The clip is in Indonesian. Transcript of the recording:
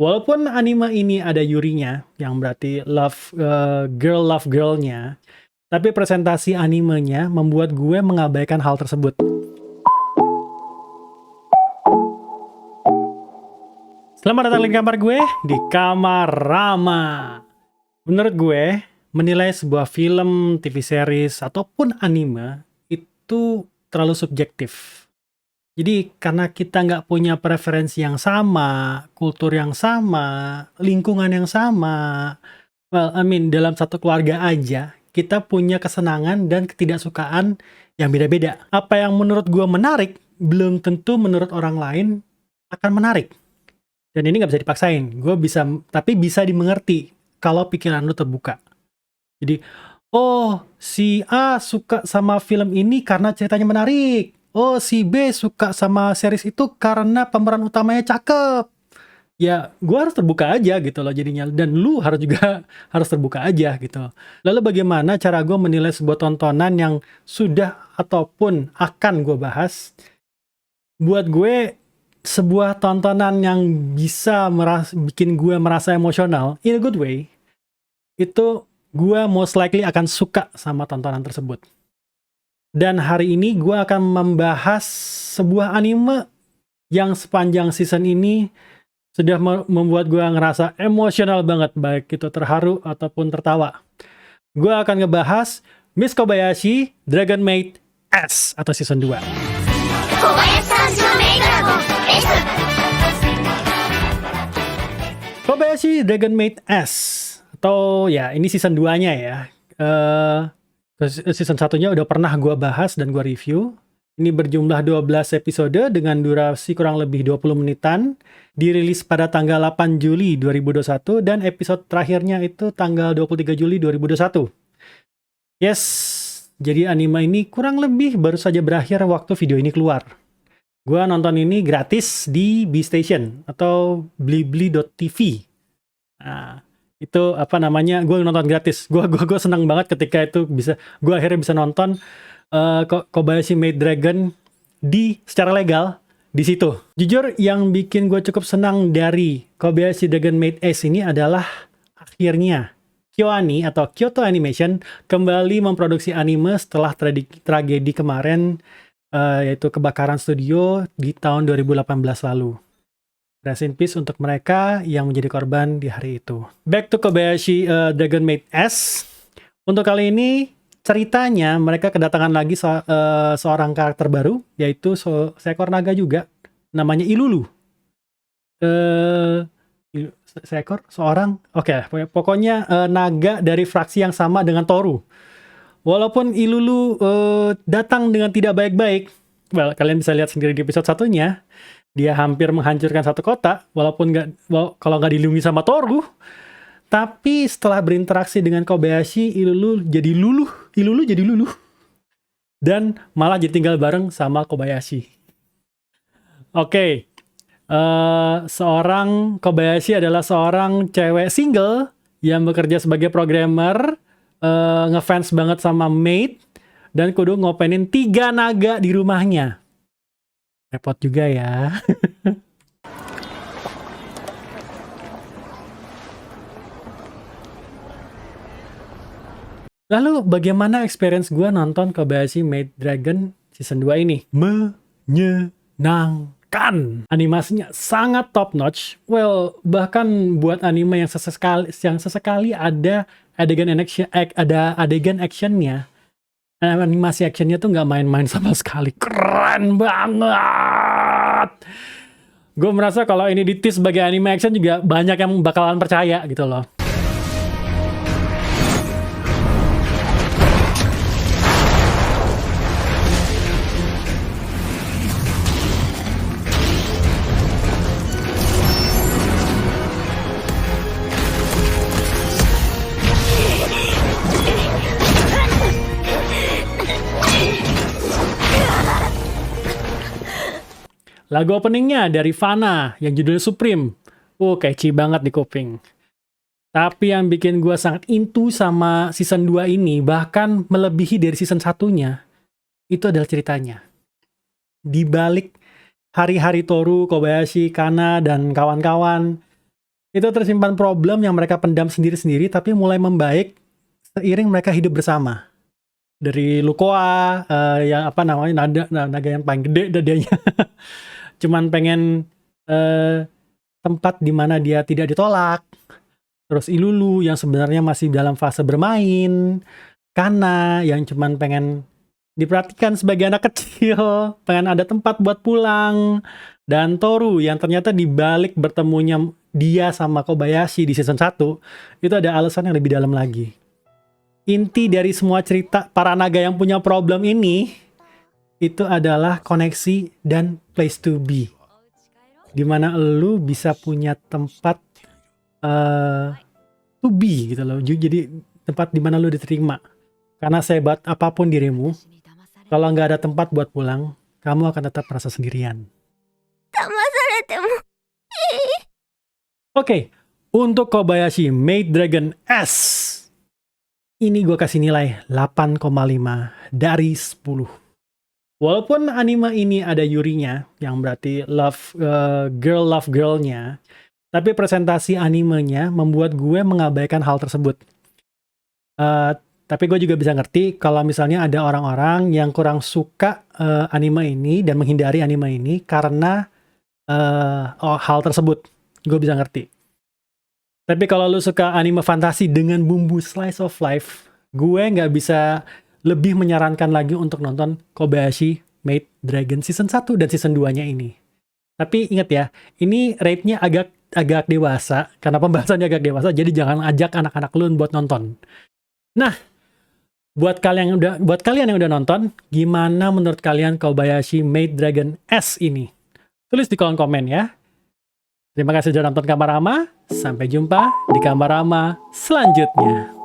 Walaupun anime ini ada Yurinya, yang berarti love girl-nya, tapi presentasi animenya membuat gue mengabaikan hal tersebut. Selamat datang di kamar gue, di Kamar Rama. Menurut gue, menilai sebuah film, TV series, ataupun anime itu terlalu subjektif. Jadi karena kita nggak punya preferensi yang sama, kultur yang sama, lingkungan yang sama, dalam satu keluarga aja, kita punya kesenangan dan ketidaksukaan yang beda-beda. Apa yang menurut gue menarik, belum tentu menurut orang lain akan menarik. Dan ini nggak bisa dipaksain. Tapi bisa dimengerti kalau pikiran lu terbuka. Jadi, oh, si A suka sama film ini karena ceritanya menarik. Oh, si B suka sama series itu karena pemeran utamanya cakep. Ya, gue harus terbuka aja gitu loh jadinya. Dan lu harus terbuka aja gitu. Lalu bagaimana cara gue menilai sebuah tontonan yang sudah ataupun akan gue bahas? Buat gue, sebuah tontonan yang bisa bikin gue merasa emosional, in a good way, itu gue most likely akan suka sama tontonan tersebut. Dan hari ini gue akan membahas sebuah anime yang sepanjang season ini sudah membuat gue ngerasa emosional banget, baik itu terharu ataupun tertawa. Gue akan ngebahas Miss Kobayashi Dragon Maid S atau season 2. Kobayashi Dragon Maid S, atau ya ini season 2-nya ya. Season 1-nya udah pernah gue bahas dan gue review. Ini berjumlah 12 episode dengan durasi kurang lebih 20 menitan. Dirilis pada tanggal 8 Juli 2021 dan episode terakhirnya itu tanggal 23 Juli 2021. Yes, jadi anime ini kurang lebih baru saja berakhir waktu video ini keluar. Gue nonton ini gratis di BeStation atau blibli.tv. Nah, itu gue nonton gratis. Gue senang banget ketika itu gue akhirnya bisa nonton Kobayashi Maid Dragon secara legal di situ. Jujur yang bikin gue cukup senang dari Kobayashi Dragon Maid S ini adalah akhirnya KyoAni atau Kyoto Animation kembali memproduksi anime setelah tragedi kemarin, yaitu kebakaran studio di tahun 2018 lalu. Rest in peace untuk mereka yang menjadi korban di hari itu. Back to Kobayashi Dragon Maid S. Untuk kali ini, ceritanya mereka kedatangan lagi seorang karakter baru, yaitu seekor naga juga, namanya Ilulu. Pokoknya naga dari fraksi yang sama dengan Toru. Walaupun Ilulu datang dengan tidak baik-baik, kalian bisa lihat sendiri di episode satunya, dia hampir menghancurkan satu kota, kalau nggak dilindungi sama Toru. Tapi setelah berinteraksi dengan Kobayashi, Ilulu jadi luluh. Dan malah jadi tinggal bareng sama Kobayashi. Oke. Kobayashi adalah seorang cewek single yang bekerja sebagai programmer, ngefans banget sama Maid, dan kudu ngopenin 3 naga di rumahnya. Repot juga ya. Lalu bagaimana experience gue nonton Kobayashi Maid Dragon season 2 ini? Menyenangkan. Animasinya sangat top notch. Bahkan buat anime yang sesekali ada adegan actionnya. Animasi actionnya tuh nggak main-main sama sekali. Keren banget. Gue merasa kalau ini di-tease sebagai anime action juga banyak yang bakalan percaya gitu loh. Lagu openingnya dari Fana yang judulnya Supreme. Catchy banget di kuping. Tapi yang bikin gue sangat into sama season 2 ini, bahkan melebihi dari season 1-nya, itu adalah ceritanya. Di balik hari-hari Toru, Kobayashi, Kana, dan kawan-kawan, Itu tersimpan problem yang mereka pendam sendiri-sendiri tapi mulai membaik seiring mereka hidup bersama. Dari Lukoa, yang apa namanya, naga yang paling gede dadanya. Cuman pengen tempat di mana dia tidak ditolak. Terus Ilulu yang sebenarnya masih dalam fase bermain. Kana yang cuman pengen diperhatikan sebagai anak kecil, pengen ada tempat buat pulang. Dan Toru yang ternyata dibalik bertemunya dia sama Kobayashi di season 1, itu ada alasan yang lebih dalam lagi. Inti dari semua cerita para naga yang punya problem ini, itu adalah koneksi dan place to be. Dimana lu bisa punya tempat to be gitu loh. Jadi tempat dimana lu diterima. Karena sehebat apapun dirimu, kalau nggak ada tempat buat pulang, kamu akan tetap merasa sendirian. Oke, untuk Kobayashi Maid Dragon S, ini gue kasih nilai 8,5 dari 10. Walaupun anime ini ada Yurinya, yang berarti love girl-nya, tapi presentasi animenya membuat gue mengabaikan hal tersebut. Tapi gue juga bisa ngerti kalau misalnya ada orang-orang yang kurang suka anime ini dan menghindari anime ini karena hal tersebut. Gue bisa ngerti. Tapi kalau lu suka anime fantasi dengan bumbu slice of life, gue nggak bisa lebih menyarankan lagi untuk nonton Kobayashi Maid Dragon season 1 dan season 2-nya ini. Tapi ingat ya, ini rate-nya agak dewasa, karena pembahasannya agak dewasa, jadi jangan ajak anak-anak lu buat nonton. Nah, buat kalian yang udah nonton, gimana menurut kalian Kobayashi Maid Dragon S ini? Tulis di kolom komen ya. Terima kasih sudah nonton Kamarama. Sampai jumpa di Kamarama selanjutnya.